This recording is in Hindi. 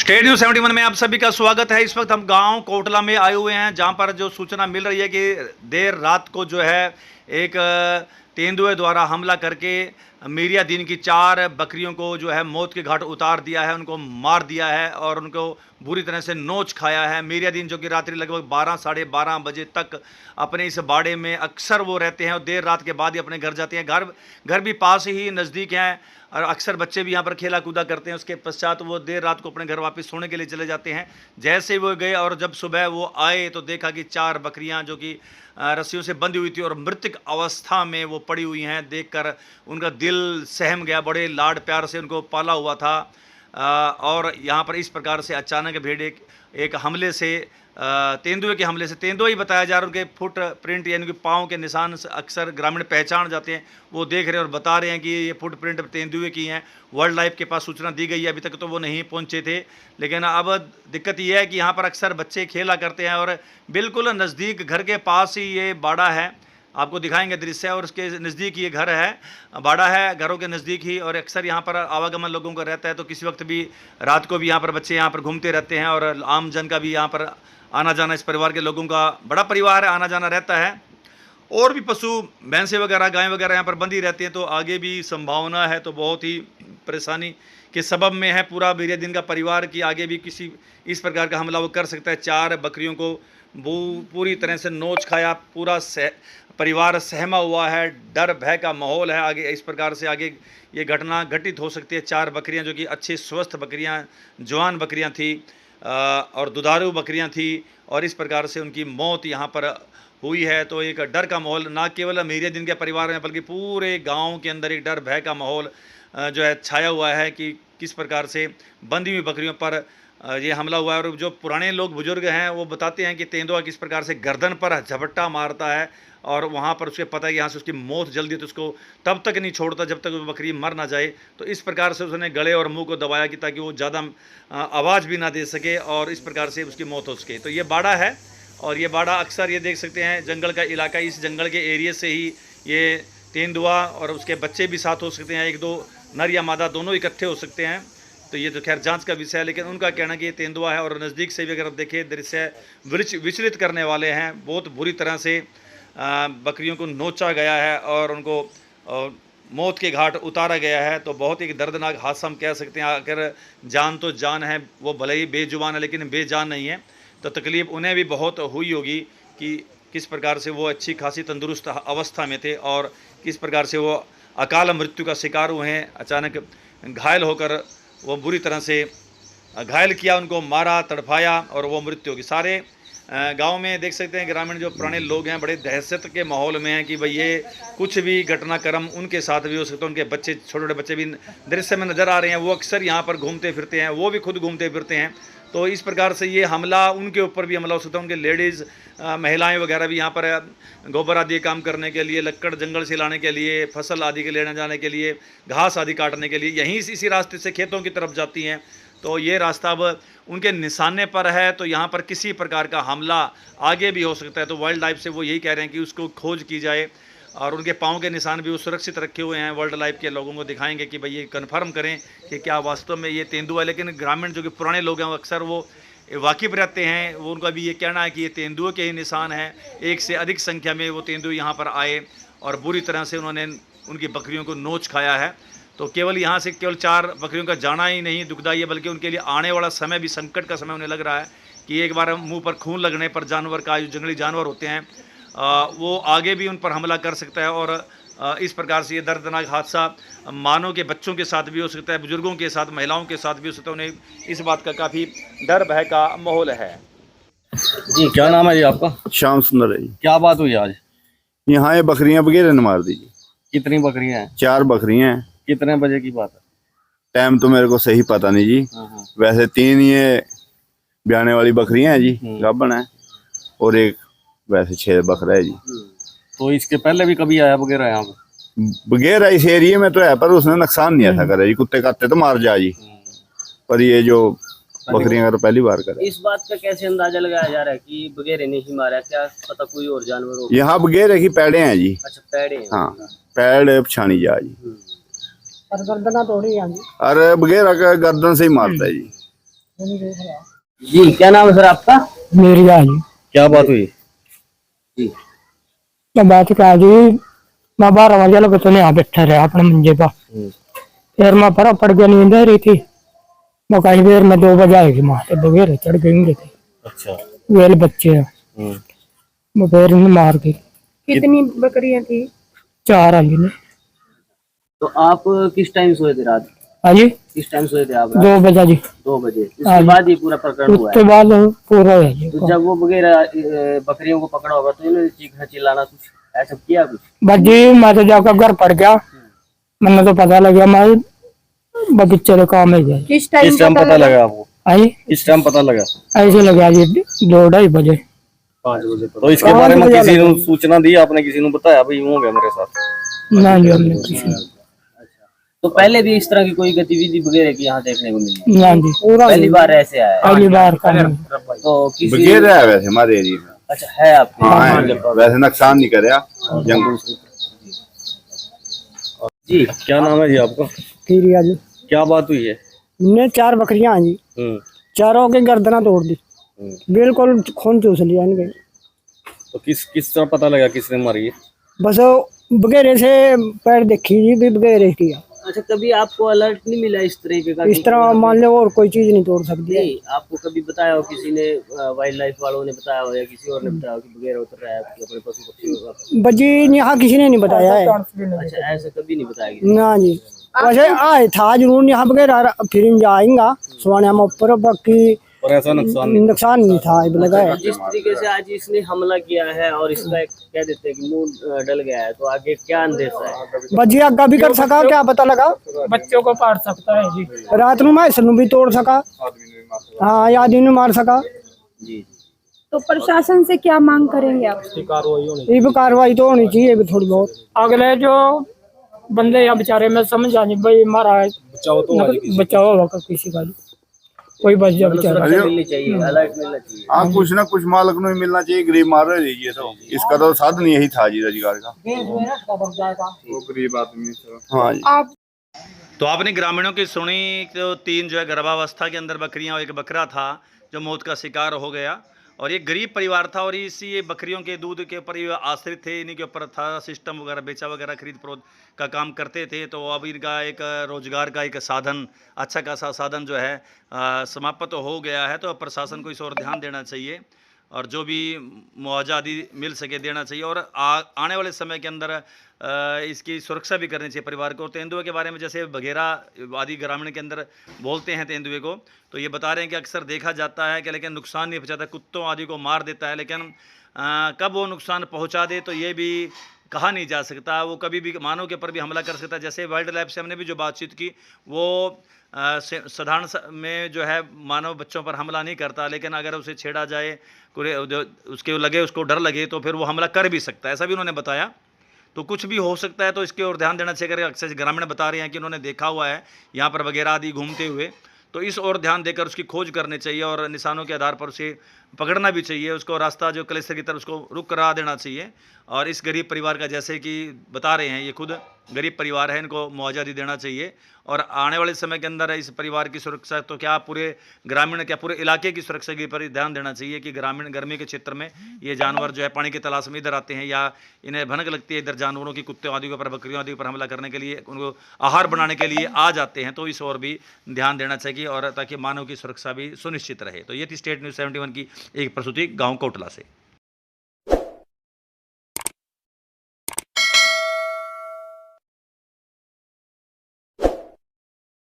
स्टेट न्यूज 71 में आप सभी का स्वागत है। इस वक्त हम गांव कोटला में आए हुए हैं, जहां पर जो सूचना मिल रही है कि देर रात को जो है एक तेंदुए द्वारा हमला करके मीरिया दिन की 4 बकरियों को जो है मौत के घाट उतार दिया है, उनको मार दिया है और उनको बुरी तरह से नोच खाया है। मीरिया दिन जो कि रात्रि लगभग 12 साढ़े 12 बजे तक अपने इस बाड़े में अक्सर वो रहते हैं और देर रात के बाद ही अपने घर जाते हैं। घर भी पास ही नज़दीक हैं और अक्सर बच्चे भी यहाँ पर खेला कूदा करते हैं। उसके पश्चात वो देर रात को अपने घर वापस सोने के लिए चले जाते हैं। जैसे वो गए और जब सुबह वो आए तो देखा कि 4 बकरियाँ जो कि रस्सियों से बंधी हुई थी और मृतक अवस्था में वो पड़ी हुई हैं। देखकर उनका दिल सहम गया। बड़े लाड प्यार से उनको पाला हुआ था और यहाँ पर इस प्रकार से अचानक भेड़ एक हमले से तेंदुए के हमले से, तेंदुआ ही बताया जा रहा है, उनके फुट प्रिंट यानी कि पाँव के निशान अक्सर ग्रामीण पहचान जाते हैं। वो देख रहे हैं और बता रहे हैं कि ये फुट प्रिंट तेंदुए की हैं। वाइल्ड लाइफ के पास सूचना दी गई है, अभी तक तो वो नहीं पहुंचे थे। लेकिन अब दिक्कत ये है कि यहाँ पर अक्सर बच्चे खेला करते हैं और बिल्कुल नज़दीक घर के पास ही ये बाड़ा है। आपको दिखाएंगे दृश्य और उसके नज़दीक ये घर है, बाड़ा है घरों के नज़दीक ही। और अक्सर यहाँ पर आवागमन लोगों का रहता है, तो किसी वक्त भी रात को भी यहाँ पर बच्चे यहाँ पर घूमते रहते हैं और आम जन का भी यहाँ पर आना जाना, इस परिवार के लोगों का बड़ा परिवार है, आना जाना रहता है। और भी पशु भैंसें वगैरह गायें वगैरह यहाँ पर बंधी रहती हैं, तो आगे भी संभावना है, तो बहुत ही परेशानी के सबब में है पूरा मीरिया दिन का परिवार कि आगे भी किसी इस प्रकार का हमला वो कर सकता है। 4 बकरियों को वो पूरी तरह से नोच खाया, पूरा परिवार सहमा हुआ है, डर भय का माहौल है। आगे इस प्रकार से आगे ये घटना घटित हो सकती है। 4 बकरियां जो कि अच्छी स्वस्थ बकरियां, जवान बकरियां थी और दुधारू बकरियां थी और इस प्रकार से उनकी मौत यहाँ पर हुई है। तो एक डर का माहौल ना केवल मीरिया दिन के परिवार में बल्कि पूरे गांव के अंदर एक डर भय का माहौल जो है छाया हुआ है कि किस प्रकार से बंधी हुई बकरियों पर ये हमला हुआ है। और जो पुराने लोग बुजुर्ग हैं वो बताते हैं कि तेंदुआ किस प्रकार से गर्दन पर झपट्टा मारता है और वहाँ पर उसके पता है कि यहाँ से उसकी मौत जल्दी, तो उसको तब तक नहीं छोड़ता जब तक वो बकरी मर ना जाए। तो इस प्रकार से उसने गले और मुंह को दबाया कि ताकि वो ज़्यादा आवाज़ भी ना दे सके और इस प्रकार से उसकी मौत हो सके। तो ये बाड़ा है और ये बाड़ा अक्सर ये देख सकते हैं जंगल का इलाका, इस जंगल के एरिया से ही ये तेंदुआ और उसके बच्चे भी साथ हो सकते हैं, 1-2 नर या मादा दोनों इकट्ठे हो सकते हैं। तो ये तो खैर जांच का विषय है, लेकिन उनका कहना कि ये तेंदुआ है। और नज़दीक से भी अगर आप देखें दृश्य विचलित करने वाले हैं। बहुत बुरी तरह से बकरियों को नोचा गया है और उनको मौत के घाट उतारा गया है। तो बहुत ही दर्दनाक हादसा हम कह सकते हैं। अगर जान तो जान है, वो भले ही बेजुबान है लेकिन बेजान नहीं है, तो तकलीफ़ उन्हें भी बहुत हुई होगी कि किस प्रकार से वो अच्छी खासी तंदुरुस्त अवस्था में थे और किस प्रकार से वो अकाल मृत्यु का शिकार हुए हैं। अचानक घायल होकर वो बुरी तरह से घायल किया, उनको मारा, तड़फाया और वो मृत्यु होगी। सारे गांव में देख सकते हैं ग्रामीण जो पुराने लोग हैं बड़े दहशत के माहौल में हैं कि भाई ये कुछ भी घटनाक्रम उनके साथ भी हो सकता है। उनके बच्चे, छोटे छोटे बच्चे भी दृश्य में नज़र आ रहे हैं, वो अक्सर यहाँ पर घूमते फिरते हैं, वो भी खुद घूमते फिरते हैं। तो इस प्रकार से ये हमला उनके ऊपर भी हमला हो सकता है। उनके लेडीज़ महिलाएं वगैरह भी यहाँ पर गोबर आदि काम करने के लिए, लक्कड़ जंगल से लाने के लिए, फसल आदि के लेने जाने के लिए, घास आदि काटने के लिए यहीं इसी रास्ते से खेतों की तरफ जाती हैं। तो ये रास्ता अब उनके निशाने पर है, तो यहाँ पर किसी प्रकार का हमला आगे भी हो सकता है। तो वाइल्ड लाइफ से वो यही कह रहे हैं कि उसको खोज की जाए और उनके पाँव के निशान भी वो सुरक्षित रखे हुए हैं। वाइल्ड लाइफ के लोगों को दिखाएंगे कि भाई ये कन्फर्म करें कि क्या वास्तव में ये तेंदुआ है। लेकिन ग्रामीण जो कि पुराने लोग हैं वो अक्सर वो वाकिफ़ रहते हैं, वो उनका भी ये कहना है कि ये तेंदुए के ही निशान हैं। 1 से अधिक संख्या में वो तेंदुए यहाँ पर आए और बुरी तरह से उन्होंने उनकी बकरियों को नोच खाया है। तो केवल यहाँ से केवल 4 बकरियों का जाना ही नहीं दुखदाई है, बल्कि उनके लिए आने वाला समय भी संकट का समय उन्हें लग रहा है कि एक बार मुंह पर खून लगने पर जानवर का, जो जंगली जानवर होते हैं वो आगे भी उन पर हमला कर सकता है। और इस प्रकार से ये दर्दनाक हादसा मानव के बच्चों के साथ भी हो सकता है, बुजुर्गों के साथ, महिलाओं के साथ भी हो सकता है। उन्हें इस बात का काफ़ी डर भय का माहौल है। जी, क्या नाम है जी आपका? श्याम सुंदर है जी। क्या बात हुई आज? यहाँ ये बकरियां वगैरह ने मार दी जी। कितनी बकरियां हैं? 4 बकरियां हैं। कितने बजे की बात है? टाइम तो मेरे को सही पता नहीं जी। वैसे 3 ये ब्याने वाली बकरियां हैं जी, गाभण है, और एक वैसे 6 बकरा है जी। तो इसके पहले भी कभी आया वगैरह यहाँ पे? वगैरह इस एरिया में तो है, पर उसने नुकसान नहीं ऐसा करा जी। कुत्ते काटते तो मार जा जी, पर ये जो बकरियां का तो पहली बार करा। इस बात का कैसे अंदाजा लगाया जा रहा है कि बगैर ने ही मारा? क्या पता कोई और जानवर हो? यहाँ बगैर की पैड़े हैं जी। अच्छा, पैड़े हैं। हाँ, पैड़ पछानी जा जी। और गर्दना तोड़ी है जी। अरे बगैर का गर्दन से ही मारता है जी। जी क्या नाम है सर आपका? मेरी आज क्या बात हुई? जी तो बात क्या जी, मैं 12 बजे लगे तो यहाँ बैठा रहा अपने मंजे पर। फिर मैं पर पड़ गया, नींद आ रही थी। मैं कहीं देर में 2 बजे आएगी, माँ तो बगैर चढ़ गएंगे थे। अच्छा। वेल बच्चे हैं, वो फिर इन्हें मार दी। कितनी बकरियां थी? 4 आई ने। तो आप किस टाइम सोए थे रात? हाँ जी, किस टाइम सोए थे आप रात? 2 बजे जी। 2 बजे। उसके बाद ये पूरा प्रकरण हुआ उसके है। बाद पूरा है जी। तो जब वो वगैरह बकरियों को पकड़ा होगा तो इन्होंने चीखना चिल्लाना कुछ ऐसा किया कुछ? बस जी मैं तो जाकर घर पड़ गया, मैंने तो पता लगा मैं बगीचे के काम में गया। किस किस टाइम पता लगा आपको? हाँ जी, किस टाइम पता लगा? ऐसे लगा जी 2-2:30 बजे। 5 बजे तो इसके बारे में किसी ने सूचना दी? आपने किसी ने बताया भाई यूं हो गया मेरे साथ? ना जी, हमने किसी ने। तो पहले भी इस तरह की कोई गतिविधि वगैरह की यहाँ देखने को मिली? ना जी, पहली बार ऐसे आया है? पहली बार काम। तो किसी बगैर है वैसे हमारे एरिया में। अच्छा है आपके? हाँ वैसे नुकसान नहीं करे जंगल। जी क्या नाम है जी आपका? फिर आज क्या बात हुई है? हमने 4 बकरियां जी, चारों की गर्दना तोड़ दी, बिल्कुल खून चूस लिया इनके। तो किस तरह पता लगा किसने मारी है? बस बगैर से पैर देखी जी, भी बगैर किया। अच्छा कभी आपको अलर्ट नहीं मिला इस तरीके का? इस तरह मान लो और कोई चीज नहीं तोड़ सकती है। नहीं आपको कभी बताया हो किसी ने, वाइल्ड लाइफ वालों ने बताया हो या किसी और ने बताया हो कि बगैर उतर रहा है आपके अपने पशु पक्षियों का? बजी यहाँ किसी ने नहीं बताया है। अच्छा ऐसा कभी नहीं बताया किसी ने? ना जी, वैसे आए था जरूर यहाँ बगैर, फिर जाएंगा सोने में ऊपर, बाकी और ऐसा नुकसान नहीं? नुकसान नहीं था लगा है। जिस तरीके से आज इसने हमला किया है और इसका एक कह देते हैं कि मुंह डल गया है, तो आगे क्या अंदेशा है? बजी आगा भी कर सका, क्या पता लगा बच्चों को पार सकता है जी। रात में मैं इसनु भी तोड़ सका, हाँ या आदमी ने मार सका जी। तो प्रशासन से क्या मांग करेंगे आप? ये भी कार्रवाई तो होनी चाहिए भी थोड़ी बहुत। अगले जो बंदे या बेचारे में समझ आनी भाई मारा है, बचाओ होगा किसी का, कोई बच जाए बेचारा। सुरक्षा मिलनी चाहिए, अलर्ट मिलना चाहिए। हाँ कुछ ना कुछ मालक को मिलना चाहिए, गरीब मार रहे जी। तो इसका तो साधन यही था जी रोजगार का, वो गरीब आदमी। हाँ जी। आप तो आपने ग्रामीणों की सुनी, तो 3 जो है गर्भावस्था के अंदर बकरियां और एक बकरा था जो मौत का शिकार हो गया, और ये गरीब परिवार था और इसी ये बकरियों के दूध के ऊपर ये आश्रित थे, इन्हीं के ऊपर था सिस्टम वगैरह, बेचा वगैरह खरीद फरोख्त का काम करते थे। तो अब इनका एक रोजगार का एक साधन, अच्छा खासा साधन जो है समाप्त तो हो गया है। तो अब प्रशासन को इस ओर ध्यान देना चाहिए और जो भी मुआवजा आदि मिल सके देना चाहिए, और आने वाले समय के अंदर इसकी सुरक्षा भी करनी चाहिए परिवार को। तेंदुए के बारे में जैसे बघेरा आदि ग्रामीण के अंदर बोलते हैं तेंदुए को, तो ये बता रहे हैं कि अक्सर देखा जाता है कि लेकिन नुकसान नहीं पहुंचाता, कुत्तों आदि को मार देता है, लेकिन कब वो नुकसान पहुंचा दे तो ये भी कहा नहीं जा सकता। वो कभी भी मानव के ऊपर भी हमला कर सकता है। जैसे वाइल्ड लाइफ से हमने भी जो बातचीत की, वो साधारण में जो है मानव बच्चों पर हमला नहीं करता, लेकिन अगर उसे छेड़ा जाए, उसके लगे, उसको डर लगे, तो फिर वो हमला कर भी सकता है, ऐसा भी उन्होंने बताया। तो कुछ भी हो सकता है, तो इसके ओर ध्यान देना चाहिए। अगर अक्सर ग्रामीण बता रहे हैं कि उन्होंने देखा हुआ है यहाँ पर वगैरह आदि घूमते हुए, तो इस ओर ध्यान देकर उसकी खोज करनी चाहिए और निशानों के आधार पर उसे पकड़ना भी चाहिए। उसको रास्ता जो कलेक्टर की तरफ उसको रुक करा देना चाहिए। और इस गरीब परिवार का, जैसे कि बता रहे हैं, ये खुद गरीब परिवार है, इनको मुआवजा भी देना चाहिए। और आने वाले समय के अंदर इस परिवार की सुरक्षा, तो क्या पूरे ग्रामीण, क्या पूरे इलाके की सुरक्षा के पर ध्यान देना चाहिए कि ग्रामीण गर्मी के क्षेत्र में ये जानवर जो है पानी की तलाश में इधर आते हैं, या इन्हें भनक लगती है इधर जानवरों की, कुत्तों आदि के ऊपर, बकरियों आदि पर हमला करने के लिए, उनको आहार बनाने के लिए आ जाते हैं। तो इस ओर भी ध्यान देना चाहिए, और ताकि मानव की सुरक्षा भी सुनिश्चित रहे। तो ये थी स्टेट न्यूज़ 71 की एक प्रस्तुति गाँव कोटला से।